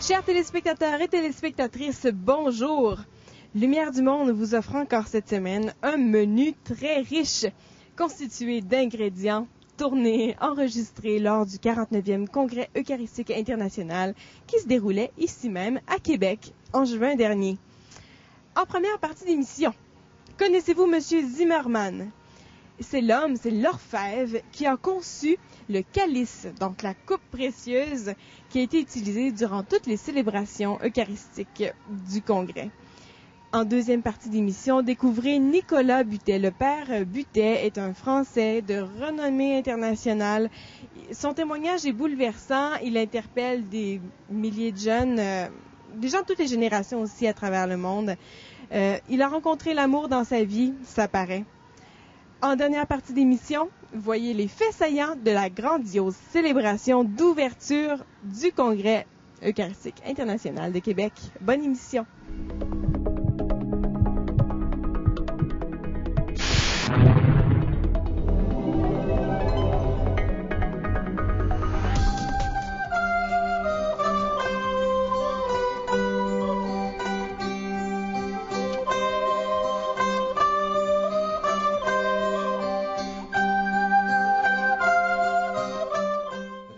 Chers téléspectateurs et téléspectatrices, bonjour! Lumière du Monde vous offre encore cette semaine un menu très riche, constitué d'ingrédients tournés, enregistrés lors du 49e Congrès Eucharistique International qui se déroulait ici même à Québec en juin dernier. En première partie d'émission, connaissez-vous M. Zimmermann? C'est l'homme, c'est l'orfèvre qui a conçu le calice, donc la coupe précieuse qui a été utilisée durant toutes les célébrations eucharistiques du Congrès. En deuxième partie d'émission, découvrez Nicolas Butet. Le père Butet est un Français de renommée internationale. Son témoignage est bouleversant. Il interpelle des milliers de jeunes, des gens de toutes les générations aussi à travers le monde. Il a rencontré l'amour dans sa vie, ça paraît. En dernière partie d'émission, voyez les faits saillants de la grandiose célébration d'ouverture du Congrès Eucharistique International de Québec. Bonne émission!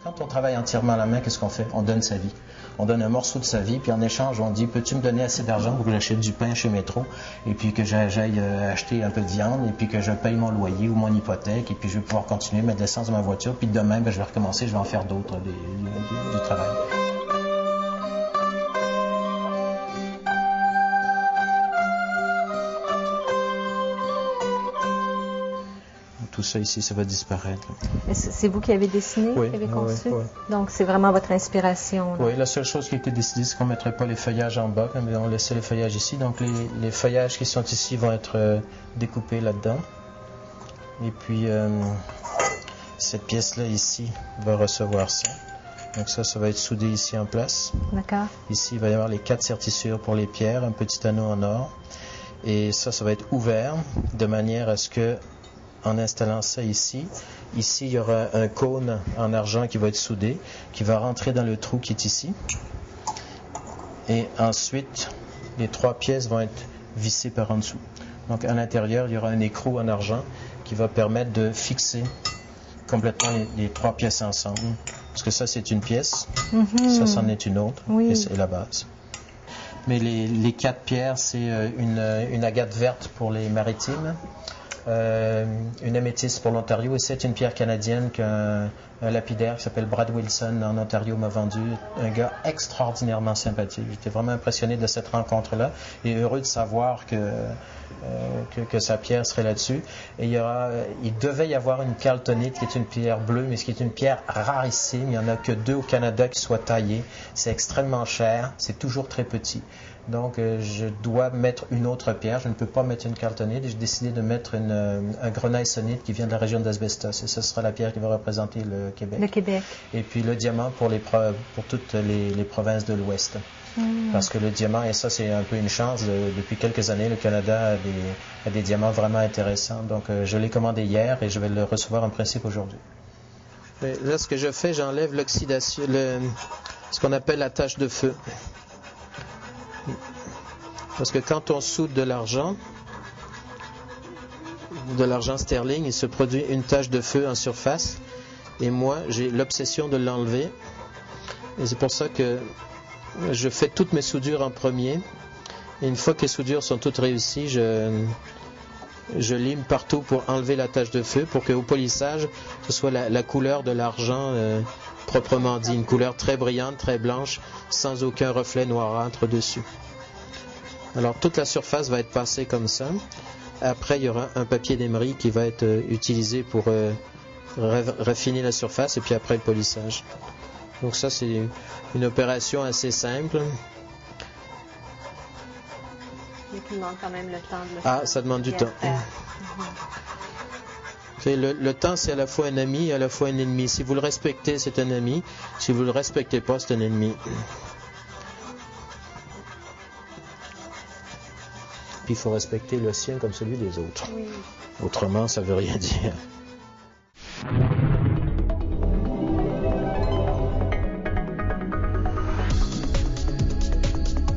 Quand on travaille entièrement à la main, qu'est-ce qu'on fait? On donne sa vie. On donne un morceau de sa vie, puis en échange, on dit, peux-tu me donner assez d'argent pour que j'achète du pain chez Métro, et puis que j'aille acheter un peu de viande, et puis que je paye mon loyer ou mon hypothèque, et puis je vais pouvoir continuer, mettre de l'essence dans ma voiture, puis demain, je vais recommencer, je vais en faire d'autres, du travail. Tout ça ici, ça va disparaître. C'est vous qui avez dessiné, oui, qui avez conçu? Oui. Donc, c'est vraiment votre inspiration. Là. Oui, la seule chose qui a été décidée, c'est qu'on ne mettrait pas les feuillages en bas, mais on laissait les feuillages ici. Donc, les feuillages qui sont ici vont être découpés là-dedans. Et puis, cette pièce-là, ici, va recevoir ça. Donc, ça va être soudé ici en place. D'accord. Ici, il va y avoir les 4 sertissures pour les pierres, un petit anneau en or. Et ça va être ouvert de manière à ce que, en installant ça ici, il y aura un cône en argent qui va être soudé, qui va rentrer dans le trou qui est ici. Et ensuite, les 3 pièces vont être vissées par en dessous. Donc à l'intérieur, il y aura un écrou en argent qui va permettre de fixer complètement les 3 pièces ensemble. Parce que ça, c'est une pièce, ça, c'en est une autre, et c'est la base. Mais les 4 pierres, c'est une agate verte pour les maritimes, une améthyste pour l'Ontario, et c'est une pierre canadienne qu'un lapidaire qui s'appelle Brad Wilson en Ontario m'a vendu. Un gars extraordinairement sympathique. J'étais vraiment impressionné de cette rencontre-là et heureux de savoir que sa pierre serait là-dessus. Et il devait y avoir une caltonite qui est une pierre bleue, mais ce qui est une pierre rarissime. Il n'y en a que 2 au Canada qui soient taillées. C'est extrêmement cher, c'est toujours très petit. Donc, je dois mettre une autre pierre. Je ne peux pas mettre une caltonite. Et j'ai décidé de mettre un grenaille-sonite qui vient de la région d'Asbestos. Et ce sera la pierre qui va représenter le Québec. Le Québec. Et puis le diamant pour toutes les provinces de l'Ouest. Parce que le diamant, et ça c'est un peu une chance, depuis quelques années, le Canada a des diamants vraiment intéressants. Donc, je l'ai commandé hier et je vais le recevoir en principe aujourd'hui. Là, ce que je fais, j'enlève l'oxydation, ce qu'on appelle la tache de feu. Parce que quand on soude de l'argent sterling, il se produit une tache de feu en surface. Et moi, j'ai l'obsession de l'enlever. Et c'est pour ça que je fais toutes mes soudures en premier. Et une fois que les soudures sont toutes réussies, je lime partout pour enlever la tache de feu, pour qu'au polissage, ce soit la couleur de l'argent proprement dit. Une couleur très brillante, très blanche, sans aucun reflet noirâtre dessus. Alors toute la surface va être passée comme ça. Après, il y aura un papier d'émery qui va être utilisé pour raffiner la surface et puis après le polissage. Donc ça, c'est une opération assez simple. Mais qui demande quand même le temps de le faire. Ah, ça demande du temps. Le temps, c'est à la fois un ami et à la fois un ennemi. Si vous le respectez, c'est un ami. Si vous ne le respectez pas, c'est un ennemi. Puis il faut respecter le sien comme celui des autres. Oui. Autrement, ça ne veut rien dire.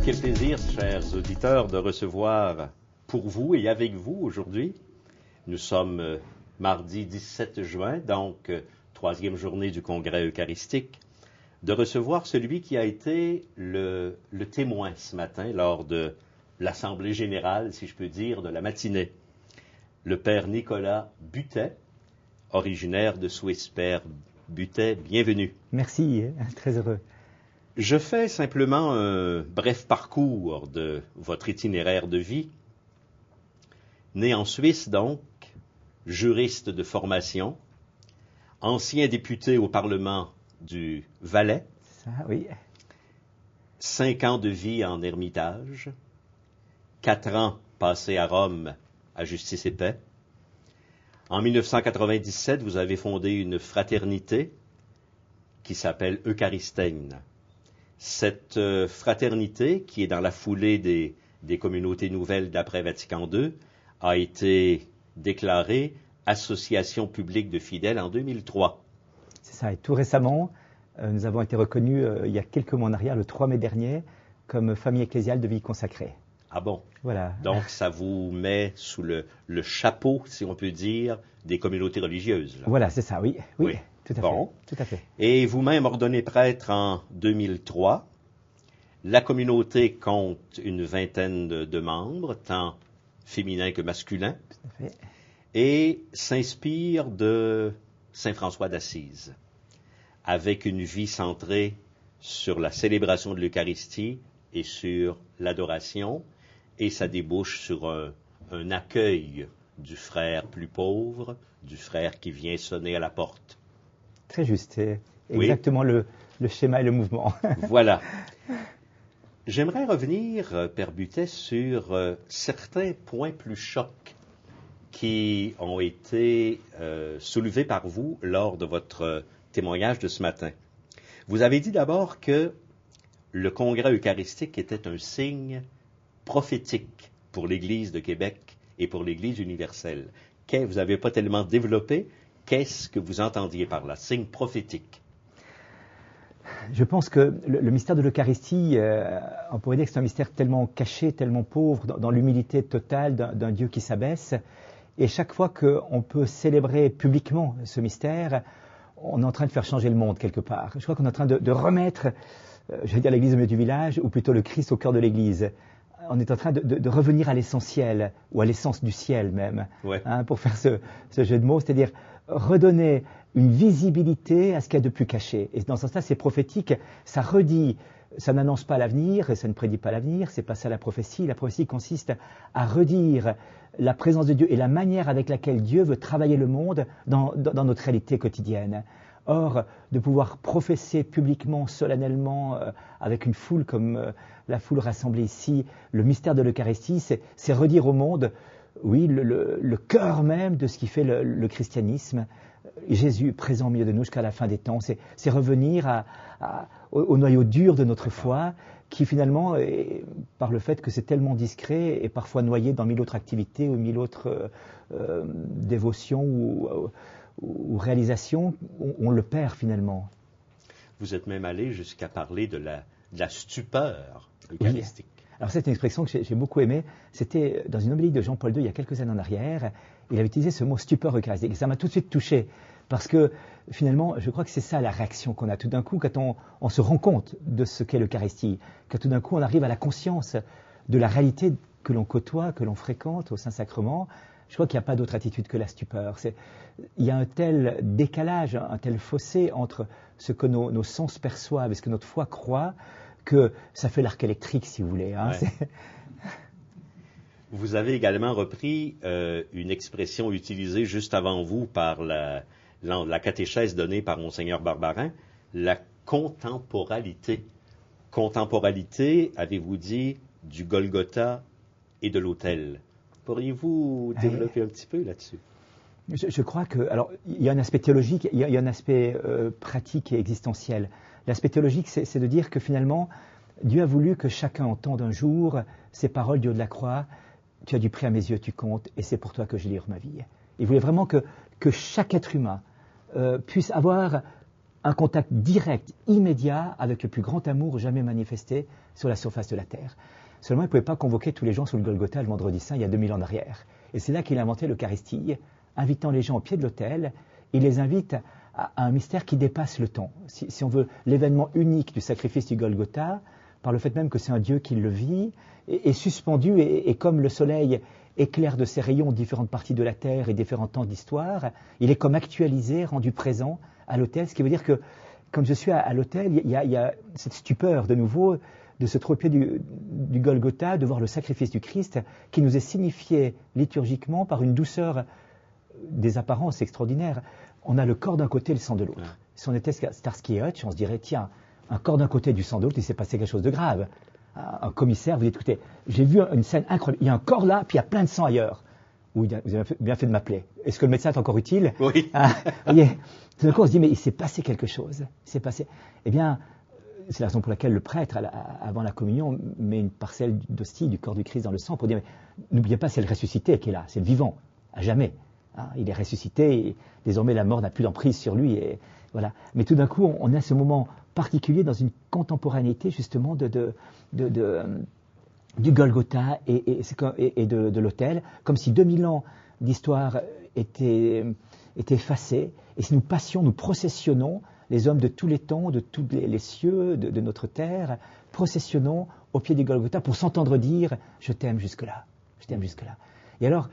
Quel plaisir, chers auditeurs, de recevoir pour vous et avec vous aujourd'hui. Nous sommes mardi 17 juin, donc troisième journée du Congrès eucharistique, de recevoir celui qui a été le témoin ce matin lors de l'Assemblée générale, si je peux dire, de la matinée. Le Père Nicolas Butet, originaire de Suisse. Père Butet, bienvenue. Merci, très heureux. Je fais simplement un bref parcours de votre itinéraire de vie. Né en Suisse, donc, juriste de formation, ancien député au Parlement du Valais, Ça, oui. 5 ans de vie en Ermitage, 4 ans passés à Rome à Justice et Paix. En 1997, vous avez fondé une fraternité qui s'appelle Eucharistein. Cette fraternité, qui est dans la foulée des communautés nouvelles d'après Vatican II, a été déclarée Association publique de fidèles en 2003. C'est ça. Et tout récemment, nous avons été reconnus, il y a quelques mois en arrière, le 3 mai dernier, comme famille ecclésiale de vie consacrée. Ah bon? Voilà. Donc, ça vous met sous le chapeau, si on peut dire, des communautés religieuses. Là. Voilà, c'est ça, oui. Oui, tout à Bon. fait. Tout à fait. Et vous-même ordonné prêtre en 2003. La communauté compte une vingtaine de membres, tant féminins que masculins, Tout à fait. et s'inspire de Saint François d'Assise, avec une vie centrée sur la célébration de l'Eucharistie et sur l'adoration, et ça débouche sur un accueil du frère plus pauvre, du frère qui vient sonner à la porte. Très juste. C'est Oui. exactement le schéma et le mouvement. Voilà. J'aimerais revenir, Père Butet, sur certains points plus chocs qui ont été soulevés par vous lors de votre témoignage de ce matin. Vous avez dit d'abord que le Congrès eucharistique était un signe prophétique pour l'Église de Québec et pour l'Église universelle. Vous n'avez pas tellement développé. Qu'est-ce que vous entendiez par là? Signe prophétique. Je pense que le mystère de l'Eucharistie, on pourrait dire que c'est un mystère tellement caché, tellement pauvre, dans l'humilité totale d'un Dieu qui s'abaisse. Et chaque fois qu'on peut célébrer publiquement ce mystère, on est en train de faire changer le monde quelque part. Je crois qu'on est en train de remettre, je vais dire l'Église au milieu du village, ou plutôt le Christ au cœur de l'Église. On est en train de revenir à l'essentiel, ou à l'essence du ciel même, Ouais. pour faire ce jeu de mots, c'est-à-dire redonner une visibilité à ce qu'il y a de plus caché. Et dans ce sens-là, c'est prophétique, ça redit, ça n'annonce pas l'avenir, et ça ne prédit pas l'avenir, c'est pas ça la prophétie. La prophétie consiste à redire la présence de Dieu et la manière avec laquelle Dieu veut travailler le monde dans notre réalité quotidienne. Or, de pouvoir professer publiquement, solennellement, avec une foule comme la foule rassemblée ici, le mystère de l'Eucharistie, c'est redire au monde, oui, le cœur même de ce qui fait le christianisme. Jésus présent au milieu de nous jusqu'à la fin des temps, c'est revenir au noyau dur de notre foi, qui finalement, par le fait que c'est tellement discret, est parfois noyé dans 1000 autres activités ou 1000 autres dévotions ou réalisations, on le perd finalement. Vous êtes même allé jusqu'à parler de la stupeur eucharistique. Oui. Alors c'est une expression que j'ai beaucoup aimée. C'était dans une homélie de Jean-Paul II il y a quelques années en arrière. Il avait utilisé ce mot stupeur eucharistique. Et ça m'a tout de suite touché. Parce que finalement, je crois que c'est ça la réaction qu'on a tout d'un coup quand on se rend compte de ce qu'est l'Eucharistie. Quand tout d'un coup on arrive à la conscience de la réalité que l'on côtoie, que l'on fréquente au Saint-Sacrement. Je crois qu'il n'y a pas d'autre attitude que la stupeur. Il y a un tel décalage, un tel fossé entre ce que nos sens perçoivent et ce que notre foi croit, que ça fait l'arc électrique, si vous voulez. Hein. Ouais. Vous avez également repris une expression utilisée juste avant vous par la catéchèse donnée par Monseigneur Barbarin, la contemporalité. Contemporalité, avez-vous dit, du Golgotha et de l'autel. Pourriez-vous développer un petit peu là-dessus? Je crois que, alors, il y a un aspect théologique, il y a un aspect pratique et existentiel. L'aspect théologique, c'est de dire que finalement, Dieu a voulu que chacun entende un jour ces paroles du haut de la croix. Tu as du prix à mes yeux, tu comptes, et c'est pour toi que je livre ma vie. Il voulait vraiment que chaque être humain puisse avoir un contact direct, immédiat, avec le plus grand amour jamais manifesté sur la surface de la terre. Seulement, il ne pouvait pas convoquer tous les gens sur le Golgotha le vendredi saint, il y a 2000 ans en arrière. Et c'est là qu'il a inventé l'Eucharistie, invitant les gens au pied de l'autel. Il les invite à un mystère qui dépasse le temps. Si on veut, l'événement unique du sacrifice du Golgotha, par le fait même que c'est un Dieu qui le vit, est suspendu, et comme le soleil éclaire de ses rayons différentes parties de la terre et différents temps d'histoire, il est comme actualisé, rendu présent à l'autel, ce qui veut dire que quand je suis à l'autel, il y a cette stupeur de nouveau de se trouver au pied du Golgotha, de voir le sacrifice du Christ qui nous est signifié liturgiquement par une douceur des apparences extraordinaires. On a le corps d'un côté et le sang de l'autre. Si on était Starsky et Hutch, on se dirait, tiens, un corps d'un côté et du sang de l'autre, il s'est passé quelque chose de grave. Un commissaire vous dit, écoutez, j'ai vu une scène incroyable, il y a un corps là, puis il y a plein de sang ailleurs. Oui, vous avez bien fait de m'appeler. Est-ce que le médecin est encore utile? Oui. Vous voyez, tout d'un coup, on se dit, mais il s'est passé quelque chose. Il s'est passé. Eh bien, c'est la raison pour laquelle le prêtre, avant la communion, met une parcelle d'hostie du corps du Christ dans le sang pour dire, mais n'oubliez pas, c'est le ressuscité qui est là, c'est le vivant, à jamais. Il est ressuscité, et désormais la mort n'a plus d'emprise sur lui. Et voilà. Mais tout d'un coup, on a ce moment particulier dans une contemporanéité justement du Golgotha et de l'autel, comme si 2000 ans d'histoire étaient effacés, et si nous passions, nous processionnons, les hommes de tous les temps, de tous les cieux, de notre terre, processionnons au pied du Golgotha pour s'entendre dire « je t'aime jusque-là, je t'aime jusque-là ». Et alors,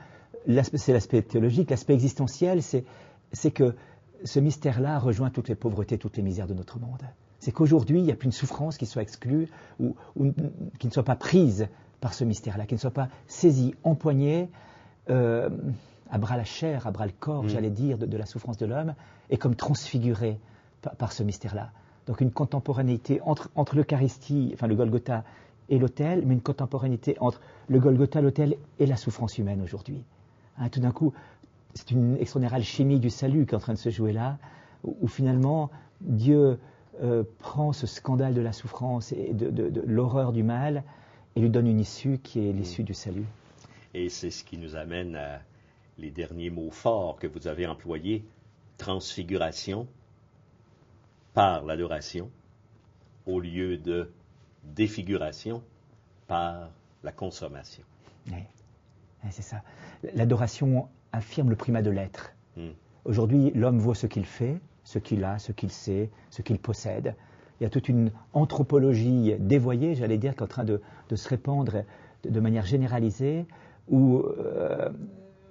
c'est l'aspect théologique, l'aspect existentiel, c'est que ce mystère-là rejoint toutes les pauvretés, toutes les misères de notre monde. C'est qu'aujourd'hui, il n'y a plus une souffrance qui soit exclue ou qui ne soit pas prise par ce mystère-là, qui ne soit pas saisie, empoignée à bras la chair, à bras le corps, j'allais dire, de la souffrance de l'homme, et comme transfigurée par ce mystère-là. Donc une contemporanéité entre l'Eucharistie, enfin le Golgotha et l'autel, mais une contemporanéité entre le Golgotha, l'autel et la souffrance humaine aujourd'hui. Tout d'un coup, c'est une extraordinaire alchimie du salut qui est en train de se jouer là, où finalement Dieu prend ce scandale de la souffrance et de l'horreur du mal et lui donne une issue qui est l'issue du salut. Et c'est ce qui nous amène à les derniers mots forts que vous avez employés, transfiguration par l'adoration, au lieu de défiguration par la consommation. Oui, c'est ça. L'adoration affirme le primat de l'être. Aujourd'hui, l'homme voit ce qu'il fait, ce qu'il a, ce qu'il sait, ce qu'il possède. Il y a toute une anthropologie dévoyée, j'allais dire, qui est en train de se répandre de manière généralisée, où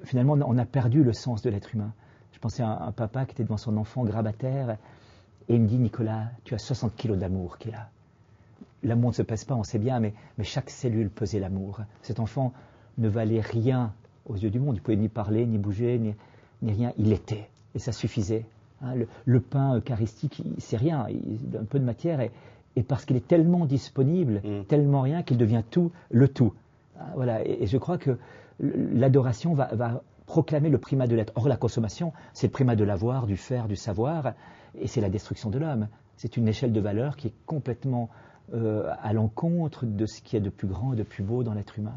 finalement on a perdu le sens de l'être humain. Je pensais à un papa qui était devant son enfant grabataire, et il me dit, Nicolas, tu as 60 kilos d'amour qui est là. L'amour ne se pèse pas, on sait bien, mais chaque cellule pesait l'amour. Cet enfant ne valait rien aux yeux du monde. Il ne pouvait ni parler, ni bouger, ni rien. Il était, et ça suffisait. Le pain eucharistique, c'est rien, il a un peu de matière, et parce qu'il est tellement disponible, tellement rien, qu'il devient tout, le tout. Voilà. Et je crois que l'adoration va proclamer le primat de l'être. Or, la consommation, c'est le primat de l'avoir, du faire, du savoir, et c'est la destruction de l'homme. C'est une échelle de valeur qui est complètement à l'encontre de ce qui est de plus grand et de plus beau dans l'être humain.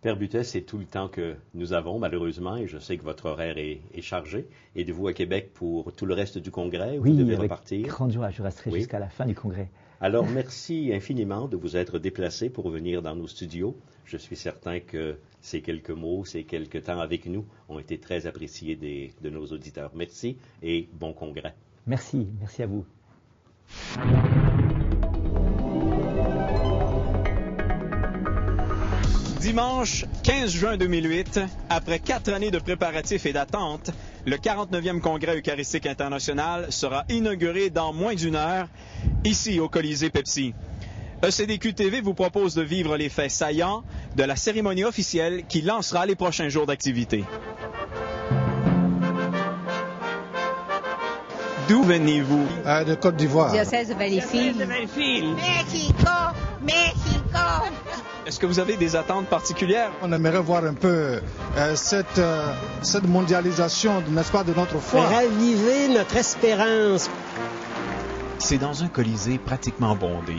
Père Buttet, c'est tout le temps que nous avons, malheureusement, et je sais que votre horaire est chargé. Êtes-vous à Québec pour tout le reste du congrès ou vous devez repartir? Oui, grande joie, je resterai jusqu'à la fin du congrès. Alors, merci infiniment de vous être déplacé pour venir dans nos studios. Je suis certain que ces quelques mots, ces quelques temps avec nous ont été très appréciés de nos auditeurs. Merci et bon congrès. Merci à vous. Dimanche 15 juin 2008, après 4 années de préparatifs et d'attente, le 49e Congrès eucharistique international sera inauguré dans moins d'une heure, ici au Colisée Pepsi. ECDQ TV vous propose de vivre les faits saillants de la cérémonie officielle qui lancera les prochains jours d'activité. D'où venez-vous? De Côte d'Ivoire. Diocèse de Valleyfield. Mexico! Mexico! Est-ce que vous avez des attentes particulières? On aimerait voir un peu cette mondialisation, n'est-ce pas, de notre foi. Raviver notre espérance. C'est dans un Colisée pratiquement bondé,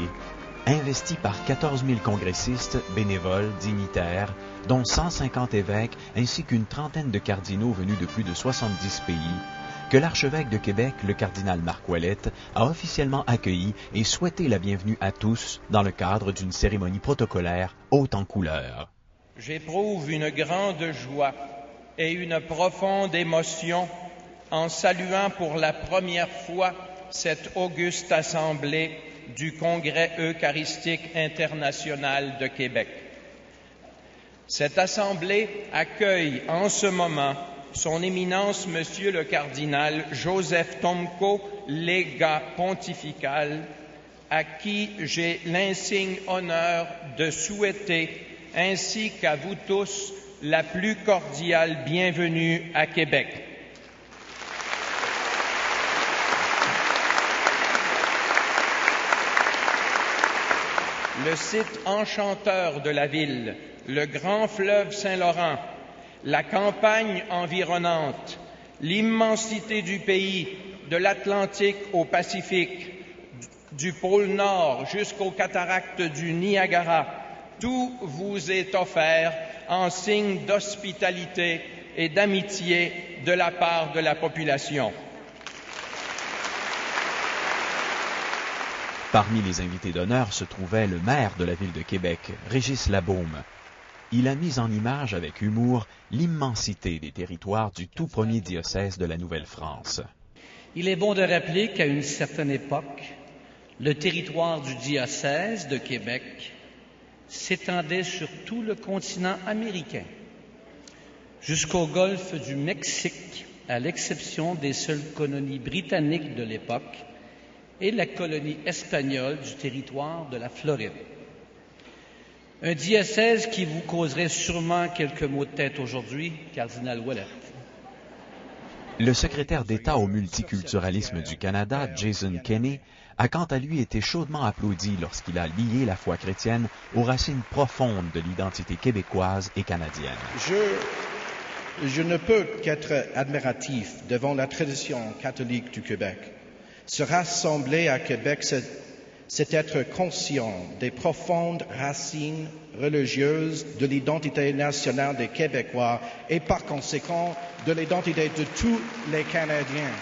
investi par 14 000 congressistes, bénévoles, dignitaires, dont 150 évêques ainsi qu'une trentaine de cardinaux venus de plus de 70 pays, que l'archevêque de Québec, le cardinal Marc Ouellette, a officiellement accueilli et souhaité la bienvenue à tous dans le cadre d'une cérémonie protocolaire haute en couleurs. J'éprouve une grande joie et une profonde émotion en saluant pour la première fois cette auguste assemblée du Congrès eucharistique international de Québec. Cette assemblée accueille en ce moment son Éminence Monsieur le Cardinal Joseph Tomko, légat pontifical, à qui j'ai l'insigne honneur de souhaiter, ainsi qu'à vous tous, la plus cordiale bienvenue à Québec. Le site enchanteur de la ville, le grand fleuve Saint-Laurent, la campagne environnante, l'immensité du pays, de l'Atlantique au Pacifique, du pôle Nord jusqu'aux cataractes du Niagara, tout vous est offert en signe d'hospitalité et d'amitié de la part de la population. Parmi les invités d'honneur se trouvait le maire de la ville de Québec, Régis Labaume. Il a mis en image avec humour l'immensité des territoires du tout premier diocèse de la Nouvelle-France. Il est bon de rappeler qu'à une certaine époque, le territoire du diocèse de Québec s'étendait sur tout le continent américain, jusqu'au golfe du Mexique, à l'exception des seules colonies britanniques de l'époque et la colonie espagnole du territoire de la Floride. Un diocèse qui vous causerait sûrement quelques maux de tête aujourd'hui, cardinal Ouellette. Le secrétaire d'État au multiculturalisme du Canada, Jason Kenney, a quant à lui été chaudement applaudi lorsqu'il a lié la foi chrétienne aux racines profondes de l'identité québécoise et canadienne. Je ne peux qu'être admiratif devant la tradition catholique du Québec. Se rassembler à Québec, c'est être conscient des profondes racines religieuses de l'identité nationale des Québécois et par conséquent de l'identité de tous les Canadiens.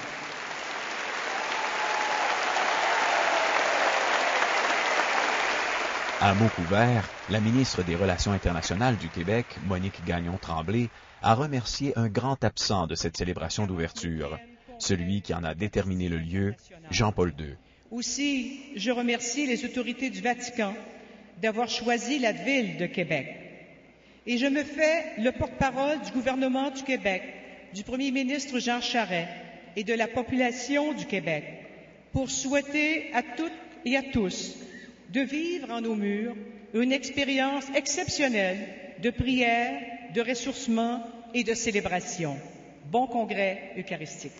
À mots couverts, la ministre des Relations internationales du Québec, Monique Gagnon-Tremblay, a remercié un grand absent de cette célébration d'ouverture, celui qui en a déterminé le lieu, Jean-Paul II. Aussi, je remercie les autorités du Vatican d'avoir choisi la ville de Québec. Et je me fais le porte-parole du gouvernement du Québec, du premier ministre Jean Charest et de la population du Québec pour souhaiter à toutes et à tous de vivre en nos murs une expérience exceptionnelle de prière, de ressourcement et de célébration. Bon congrès eucharistique.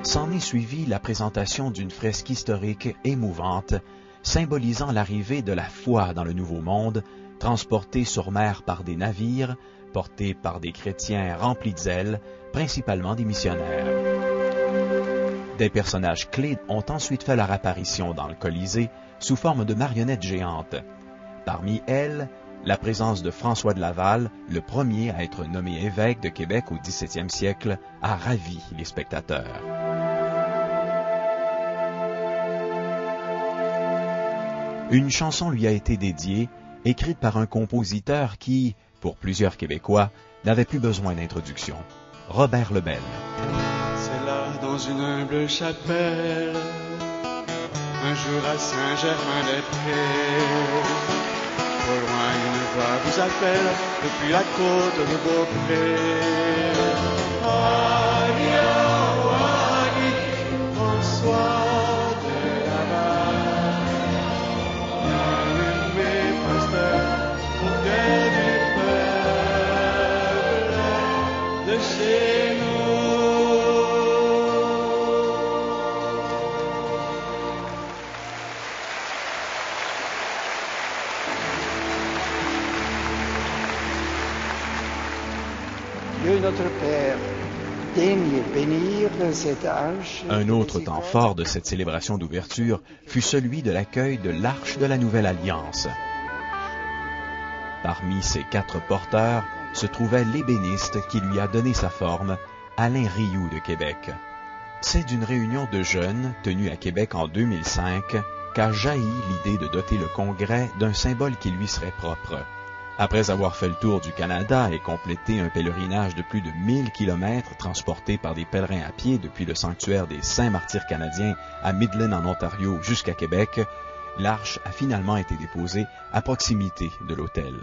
S'en est suivi la présentation d'une fresque historique émouvante, symbolisant l'arrivée de la foi dans le Nouveau Monde, transportée sur mer par des navires, portés par des chrétiens remplis de zèle, principalement des missionnaires. Des personnages clés ont ensuite fait leur apparition dans le Colisée sous forme de marionnettes géantes. Parmi elles, la présence de François de Laval, le premier à être nommé évêque de Québec au XVIIe siècle, a ravi les spectateurs. Une chanson lui a été dédiée, écrite par un compositeur qui, pour plusieurs Québécois, n'avait plus besoin d'introduction. Robert Lebel. C'est là, dans une humble chapelle, un jour à Saint-Germain-des-Prés. Au loin, une voix vous appelle, depuis la côte de Beaupré. Ani, François de Laval, allumé pasteur, au cœur du peuple de chez nous. Dieu notre Père, daigne bénir cette arche. Un autre temps fort de cette célébration d'ouverture fut celui de l'accueil de l'Arche de la Nouvelle Alliance. Parmi ces 4 porteurs se trouvait l'ébéniste qui lui a donné sa forme, Alain Rioux de Québec. C'est d'une réunion de jeunes tenue à Québec en 2005 qu'a jailli l'idée de doter le Congrès d'un symbole qui lui serait propre. Après avoir fait le tour du Canada et complété un pèlerinage de plus de 1000 kilomètres transporté par des pèlerins à pied depuis le sanctuaire des Saints-Martyrs canadiens à Midland en Ontario jusqu'à Québec, l'arche a finalement été déposée à proximité de l'autel.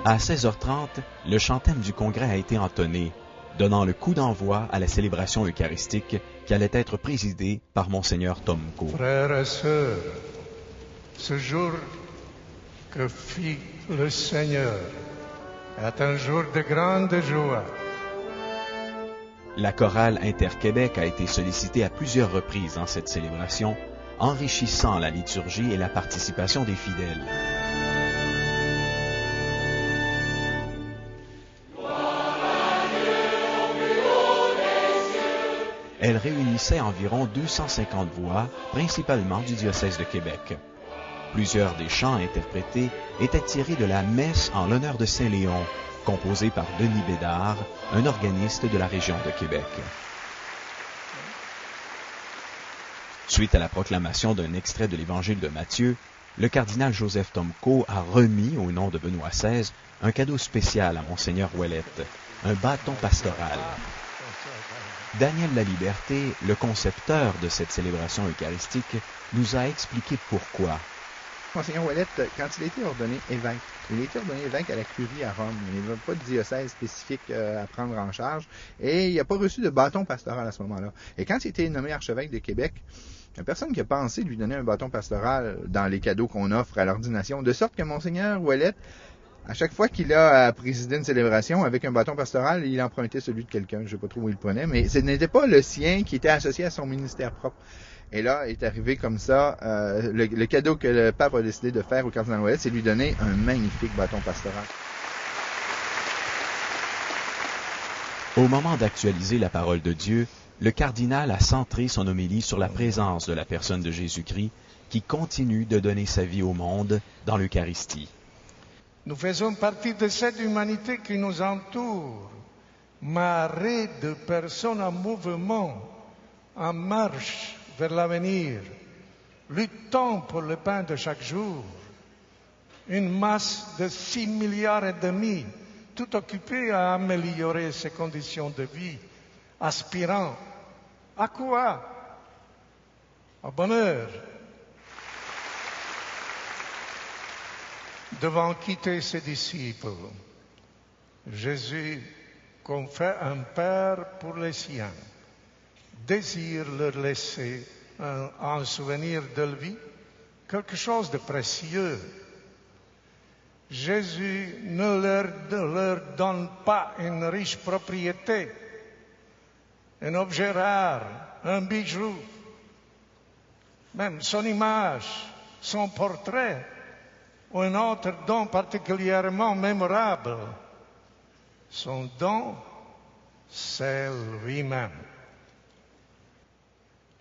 À 16h30, le chantème du Congrès a été entonné, donnant le coup d'envoi à la célébration eucharistique qui allait être présidée par Monseigneur Tomko. Frères et sœurs, ce jour que fit le Seigneur est un jour de grande joie. La chorale Inter-Québec a été sollicitée à plusieurs reprises dans cette célébration, enrichissant la liturgie et la participation des fidèles. Elle réunissait environ 250 voix, principalement du diocèse de Québec. Plusieurs des chants interprétés étaient tirés de la messe en l'honneur de Saint-Léon, composée par Denis Bédard, un organiste de la région de Québec. Suite à la proclamation d'un extrait de l'Évangile de Matthieu, le cardinal Joseph Tomko a remis, au nom de Benoît XVI, un cadeau spécial à Monseigneur Ouellette, un bâton pastoral. Daniel Laliberté, le concepteur de cette célébration eucharistique, nous a expliqué pourquoi. Monseigneur Ouellette, quand il a été ordonné évêque, il a été ordonné évêque à la Curie à Rome. Il n'y avait pas de diocèse spécifique à prendre en charge et il n'a pas reçu de bâton pastoral à ce moment-là. Et quand il a été nommé archevêque de Québec, il n'y a personne qui a pensé lui donner un bâton pastoral dans les cadeaux qu'on offre à l'ordination, de sorte que Monseigneur Ouellette, à chaque fois qu'il a présidé une célébration avec un bâton pastoral, il empruntait celui de quelqu'un. Je ne sais pas trop où il le prenait, mais ce n'était pas le sien qui était associé à son ministère propre. Et là, est arrivé comme ça, le cadeau que le pape a décidé de faire au cardinal Ouellette, c'est lui donner un magnifique bâton pastoral. Au moment d'actualiser la parole de Dieu, le cardinal a centré son homélie sur la présence de la personne de Jésus-Christ qui continue de donner sa vie au monde dans l'Eucharistie. Nous faisons partie de cette humanité qui nous entoure, marée de personnes en mouvement, en marche vers l'avenir, luttant pour le pain de chaque jour. Une masse de 6,5 milliards, tout occupée à améliorer ses conditions de vie, aspirant à quoi? Au bonheur. Devant quitter ses disciples, Jésus, comme fait un père pour les siens, désire leur laisser en souvenir de lui quelque chose de précieux. Jésus ne leur donne pas une riche propriété, un objet rare, un bijou, même son image, son portrait, ou un autre don particulièrement mémorable. Son don, c'est lui-même.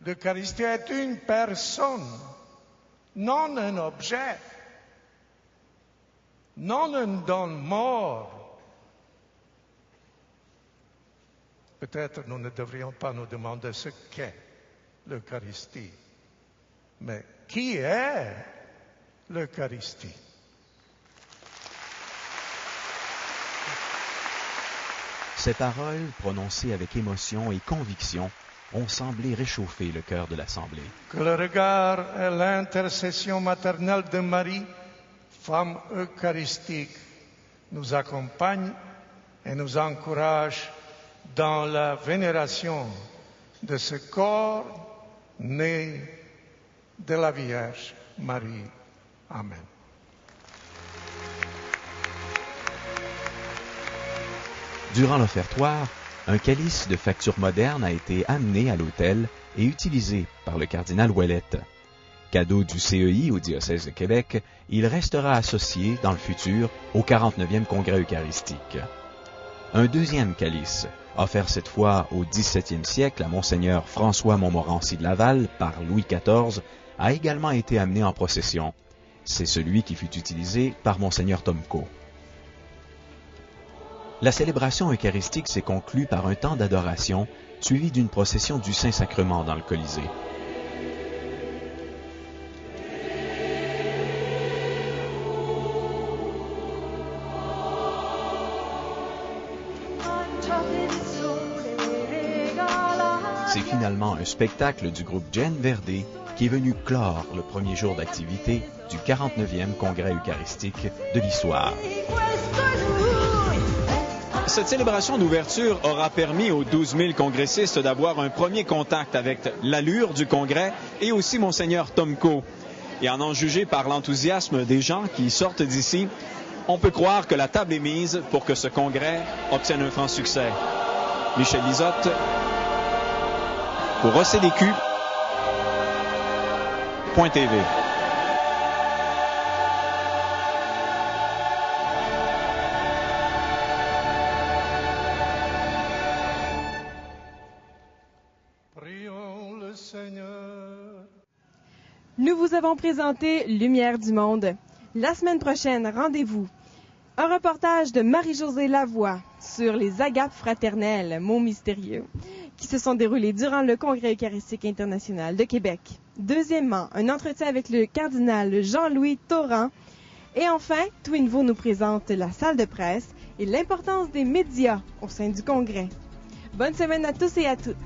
L'Eucharistie est une personne, non un objet, non un don mort. Peut-être nous ne devrions pas nous demander ce qu'est l'Eucharistie, mais qui est l'Eucharistie? Ces paroles, prononcées avec émotion et conviction, ont semblé réchauffer le cœur de l'Assemblée. Que le regard et l'intercession maternelle de Marie, femme eucharistique, nous accompagnent et nous encouragent dans la vénération de ce corps né de la Vierge Marie. Amen. Durant l'offertoire, un calice de facture moderne a été amené à l'autel et utilisé par le cardinal Ouellette. Cadeau du CEI au diocèse de Québec, il restera associé dans le futur au 49e congrès eucharistique. Un deuxième calice, Offert cette fois au XVIIe siècle à Monseigneur François Montmorency de Laval par Louis XIV, a également été amené en procession. C'est celui qui fut utilisé par Monseigneur Tomko. La célébration eucharistique s'est conclue par un temps d'adoration, suivi d'une procession du Saint-Sacrement dans le Colisée. C'est finalement un spectacle du groupe Gen Verde qui est venu clore le premier jour d'activité du 49e Congrès eucharistique de l'histoire. Cette célébration d'ouverture aura permis aux 12 000 congressistes d'avoir un premier contact avec l'allure du Congrès et aussi Monseigneur Tomko. Et en juger par l'enthousiasme des gens qui sortent d'ici, on peut croire que la table est mise pour que ce Congrès obtienne un franc succès. Michel Lizotte, pour OCDQ.tv. Prions le Seigneur. Nous vous avons présenté Lumière du monde. La semaine prochaine, rendez-vous. Un reportage de Marie-Josée Lavoie sur les agapes fraternelles, mots mystérieux, qui se sont déroulés durant le Congrès eucharistique international de Québec. Deuxièmement, un entretien avec le cardinal Jean-Louis Torrent. Et enfin, Twinvo nous présente la salle de presse et l'importance des médias au sein du Congrès. Bonne semaine à tous et à toutes.